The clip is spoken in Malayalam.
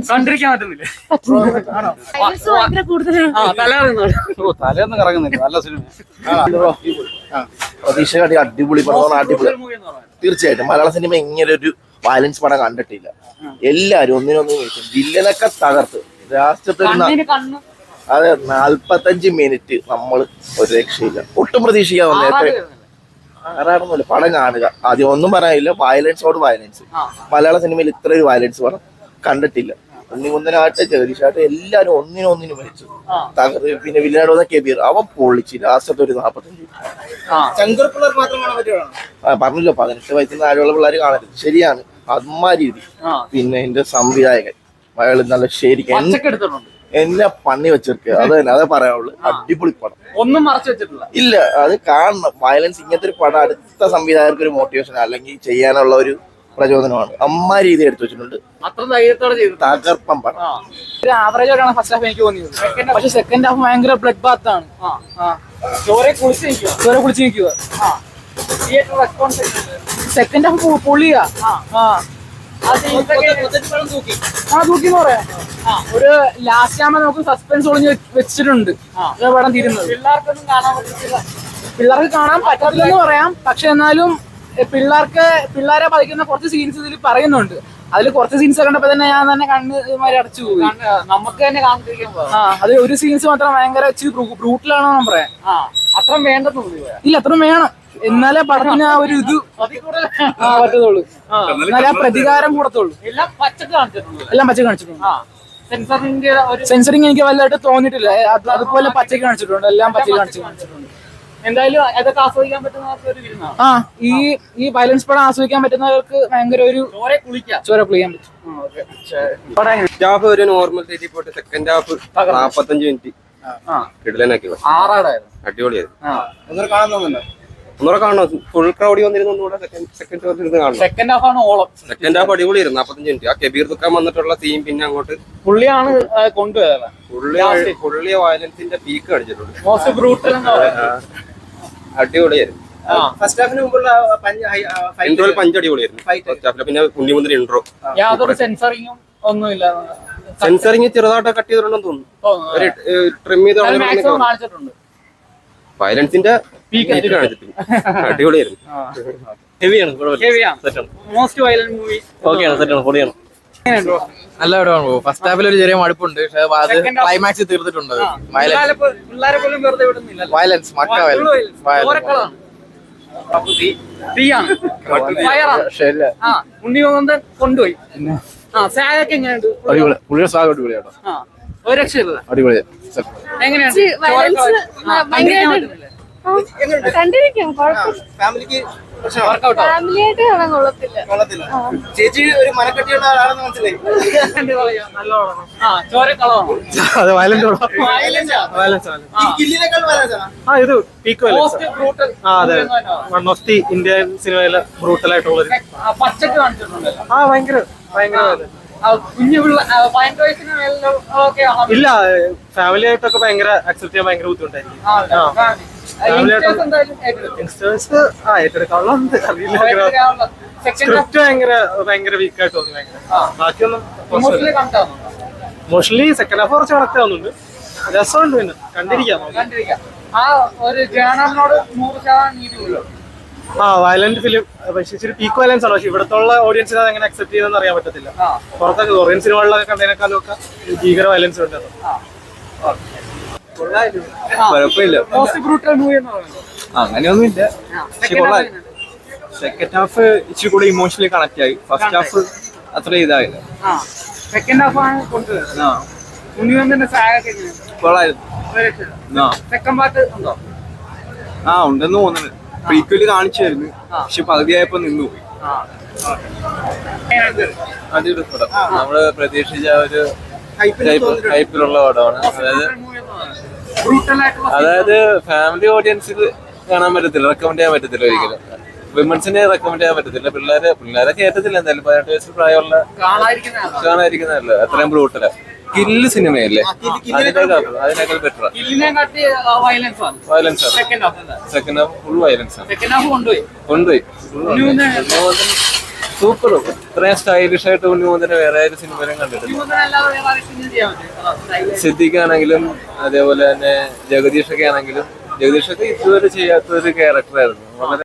കണ്ടിരിക്കാൻ പറ്റുന്നില്ല. തലേന്ന് കറങ്ങുന്നില്ല. നല്ല സിനിമ, പ്രതീക്ഷ അടിപൊളി പടമാണ്. അടിപൊളി തീർച്ചയായിട്ടും. മലയാള സിനിമ ഇങ്ങനെ ഒരു വയലൻസ് പടം കണ്ടിട്ടില്ല. എല്ലാരും ഒന്നിനൊന്നും വില്ലനൊക്കെ തകർത്ത് രാഷ്ട്രത്തിൽ. അതെ, 45 മിനിറ്റ് നമ്മൾ ഒരു രക്ഷയില്ല, ഒട്ടും പ്രതീക്ഷിക്കാതെ നേരത്തെ ആരാണെന്നില്ല പടം കാണുക. ആദ്യം ഒന്നും പറയാനില്ല, വയലൻസോട് വയലൻസ്. മലയാള സിനിമയിൽ ഇത്ര ഒരു വയലൻസ് പടം കണ്ടിട്ടില്ല. ഉണ്ണിമുന്തനായിട്ട് ജഗദീഷായിട്ട് എല്ലാരും ഒന്നിനൊന്നിനും മരിച്ചു തകർ. പിന്നെ വില്ലനാടോ കെബീർ അവൻ പൊള്ളിച്ച് ലാസ്റ്റത്തെ ഒരു 45. പറഞ്ഞല്ലോ 18 വയസ്സിന് താഴെയുള്ള പിള്ളേർ കാണരുത്. ശരിയാണ്, അമ്മാ രീതി. പിന്നെ എന്റെ സംവിധായകൻ അയാൾ നല്ല ശരിക്കും എന്നെ പണി വെച്ചിരിക്കുക. അത് തന്നെ അതേ പറയാനുള്ളൂ. അടിപൊളി പടം, ഒന്നും മറച്ചു വെച്ചിട്ടില്ല. ഇല്ല, അത് കാണണം. വയലൻസ് ഇങ്ങനത്തെ ഒരു പടം അടുത്ത സംവിധായകർക്ക് ഒരു മോട്ടിവേഷൻ അല്ലെങ്കിൽ ചെയ്യാനുള്ള ഒരു പ്രചോദനമാണ്. അമ്മ രീതി എടുത്തു വെച്ചിട്ടുണ്ട്. അത്ര ധൈര്യത്തോടെ ചെയ്തു. തകർപ്പം പടം. ഒരു ആവറേജ് ആയിട്ടാണ് ഫസ്റ്റ് ഹാഫ് എനിക്ക് തോന്നിയത്. പക്ഷെ സെക്കൻഡ് ഹാഫ് ഭയങ്കര ബ്ലഡ് ബാത്ത് ആണ്. ചോര കുളിച്ച് നിൽക്കുക. Second half പൊളിയാ. തൂക്കിന്ന് പറയാം. ഒരു ലാസ്റ്റ് ആകുമ്പോ നമുക്ക് സസ്പെൻസ് ഒളിഞ്ഞ് വെച്ചിട്ടുണ്ട് പടം തീരുന്നത്. പിള്ളേർക്ക് കാണാൻ പറ്റത്തില്ലെന്ന് പറയാം. പക്ഷെ എന്നാലും പിള്ളേരെ ബാധിക്കുന്ന കുറച്ച് സീൻസ് ഇതിൽ പറയുന്നുണ്ട്. അതിൽ കുറച്ച് സീൻസ് കണ്ടപ്പോ തന്നെ ഞാൻ തന്നെ കണ്ണുമാരി അടച്ചു പോയി. നമുക്ക് തന്നെ അത് ഒരു സീൻസ് മാത്രം ഭയങ്കര ബ്രൂട്ടലാണെന്ന് പറയാം. അത്രയും വേണ്ടെന്ന് ഇല്ല, അത്രയും വേണം. എന്നാലേ പടത്തിന് ആ ഒരു ഇത് പറ്റത്തുള്ളൂ. എന്നാലേ ആ പ്രതികാരം കൂടത്തുള്ളൂ. എല്ലാം പച്ചക്ക് കാണിച്ചിട്ടുണ്ട്. സെൻസറിങ് എനിക്ക് വലുതായിട്ട് തോന്നിയിട്ടില്ല. അതുപോലെ പച്ചക്ക് കാണിച്ചിട്ടുണ്ട്. എല്ലാം പച്ചക്ക് കാണിച്ചിട്ടുണ്ട്. എന്തായാലും അതൊക്കെ ആസ്വദിക്കാൻ പറ്റുന്ന ഈ വയലൻസ് പടം ആസ്വദിക്കാൻ പറ്റുന്നവർക്ക് ഭയങ്കര ഒരു ചോര കുളിക്കാൻ പറ്റും. ഹാഫ് ഒരു നോർമൽ രീതി പോയിട്ട് സെക്കൻഡ് ഹാഫ് 45 മിനിറ്റ് കിടലനാക്കി. അടിപൊളിയായിരുന്നു. ഒന്നുകൂടെ കാണണം. ഫുൾ ക്രൗഡി വന്നിരുന്നൂടെ. സെക്കൻഡ് ഹാഫ് ആണ് ഓളം. സെക്കൻഡ് ഹാഫ് അടിപൊളിയായിരുന്നു. 45 മിനിറ്റ് ആ കെബീർ ദുഃഖം വന്നിട്ടുള്ള സീൻ പിന്നെ അങ്ങോട്ട് പുള്ളിയാണ് കൊണ്ടുപോയത്. പുള്ളി വയലൻസിന്റെ പീക്ക് അടിച്ചിട്ടുണ്ട്. മോസ്റ്റ് ബ്രൂട്ടൽ അടിപൊളിയായിരുന്നു. ഫസ്റ്റ് ഹാഫിന് മുമ്പുള്ള ഇൻട്രോയിൽ പഞ്ച് അടിപൊളിയായിരുന്നു. പിന്നെ ഉണ്ണിമുന്തൻ ഇൻട്രോ യാതൊരു സെൻസറിങ്ങും ഒന്നുമില്ല. സെൻസറിങ് ചെറുതായിട്ട് കട്ട് ചെയ്തിട്ടുണ്ടെന്ന് തോന്നുന്നു. ട്രിം ചെയ്തിട്ടുണ്ട്. വയലൻസിന്റെ പീക്ക് കാണിച്ചിട്ടുണ്ട്. അടിപൊളിയായിരുന്നു. Most violent movie. നല്ല പടമാണ്. ഫസ്റ്റ് ഹാഫിൽ ഒരു ചെറിയ മടുപ്പുണ്ട്. പക്ഷെ ക്ലൈമാക്സ് തീർത്തിട്ടുണ്ട്. വയലൻസ് ഉണ്ണിമുന്തൻ കൊണ്ടുപോയി. പുള്ളിയുടെ സാഗ് അടിപൊളിയാട്ടോ. ഒരു രക്ഷയില്ല. അടിപൊളിയാ. കണ്ടിരിക്കും. ഫാമിലിയായിട്ട് കാണാൻ കൊള്ളത്തില്ല. ചേച്ചി ഒരു മനക്കെട്ടിയുള്ള ആളാണെന്ന് മനസ്സിലായി. അത് വയലന്റ് ഇത് പീക്ക് അതെ, വൺ ഓഫ് ദി ഇന്ത്യൻ സിനിമയിലെ ബ്രൂട്ടൽ ആയിട്ടുള്ളത്. പച്ചക്ക് കാണിച്ചിട്ടുണ്ട്. ഭയങ്കര കുഞ്ഞു ഇല്ല, ഫാമിലി ആയിട്ടൊക്കെ ഭയങ്കര അക്സെപ്റ്റ് ചെയ്യാൻ ഭയങ്കര ബുദ്ധിമുട്ടായിരിക്കും. സ്ക്രിപ്റ്റ് ഭയങ്കര വീക്കായിട്ട് തോന്നി. ബാക്കിയൊന്നും മോസ്റ്റ്ലി സെക്കൻഡ് ഹാഫ് കുറച്ച് കണക്ട് ആവുന്നുണ്ട്. രസമുണ്ട്. പിന്നെ കണ്ടിരിക്കാം. Violent film. പക്ഷേ ഇച്ചിരി പീക്ക് വയലൻസ് ആണ്. പക്ഷെ ഇവിടത്തുള്ള ഓഡിയൻസിനെ അത് എങ്ങനെ അക്സെപ്റ്റ് ചെയ്തെന്ന് അറിയാൻ പറ്റത്തില്ല. പുറത്തൊക്കെ കൊറിയൻ സിനിമകളിലൊക്കെ കണ്ടതിനേക്കാളും ഒക്കെ ഭീകര വയലൻസ് ഉണ്ട്. കുഴപ്പമില്ല, അങ്ങനെയൊന്നും ഇല്ല. സെക്കൻഡ് ഹാഫ് ഇച്ചിരി കൂടെ ഇമോഷണലി കണക്ട് ആയി. ഫസ്റ്റ് ഹാഫ് അത്ര ഇതായില്ല. സെക്കൻഡ് ഹാഫ് ആണ് കൊണ്ടുവരുന്നത്. സെക്കൻഡ് പാർട്ട് ഉണ്ടോ? ഉണ്ടെന്ന് തോന്നുന്നു. പ്രീക്വല് കാണിച്ചായിരുന്നു. പക്ഷെ പകുതിയായപ്പോ നിന്നുപോയി. അടിപൊളി പടം. നമ്മള് പ്രതീക്ഷിച്ച ഒരു ഹൈപ്പിലുള്ള പടമാണ്. അതായത് ഫാമിലി ഓഡിയൻസിന് കാണാൻ പറ്റത്തില്ല, റെക്കമെൻഡ് ചെയ്യാൻ പറ്റത്തില്ല ഒരിക്കലും. വിമൻസിനെ റെക്കമെൻഡ് ചെയ്യാൻ പറ്റത്തില്ല. പിള്ളേരെ കേട്ടത്തില്ല. എന്തായാലും 18 വയസ്സിൽ പ്രായമുള്ള കാണാതിരിക്കുന്നതല്ല. അത്രയും ബ്രൂട്ടല കില്ല് സിനിമയല്ലേ, അതിനേക്കാൾ ബെറ്റർ. വയലൻസ് ആണ്. സെക്കൻഡ് ഹാഫ് ഫുൾ വയലൻസ് ആണ്. കൊണ്ടുപോയി സൂപ്പർ. ഇത്രയും സ്റ്റൈലിഷ് ആയിട്ട് ഉണ്ണിമൂന്നിനെ വേറെ ഒരു സിനിമയിലും കണ്ടിട്ടില്ല. സിദ്ദിഖാണെങ്കിലും അതേപോലെ തന്നെ ജഗദീഷൊക്കെ ആണെങ്കിലും, ജഗദീഷൊക്കെ ഇതുവരെ ചെയ്യാത്ത ഒരു ക്യാരക്ടറായിരുന്നു. വളരെ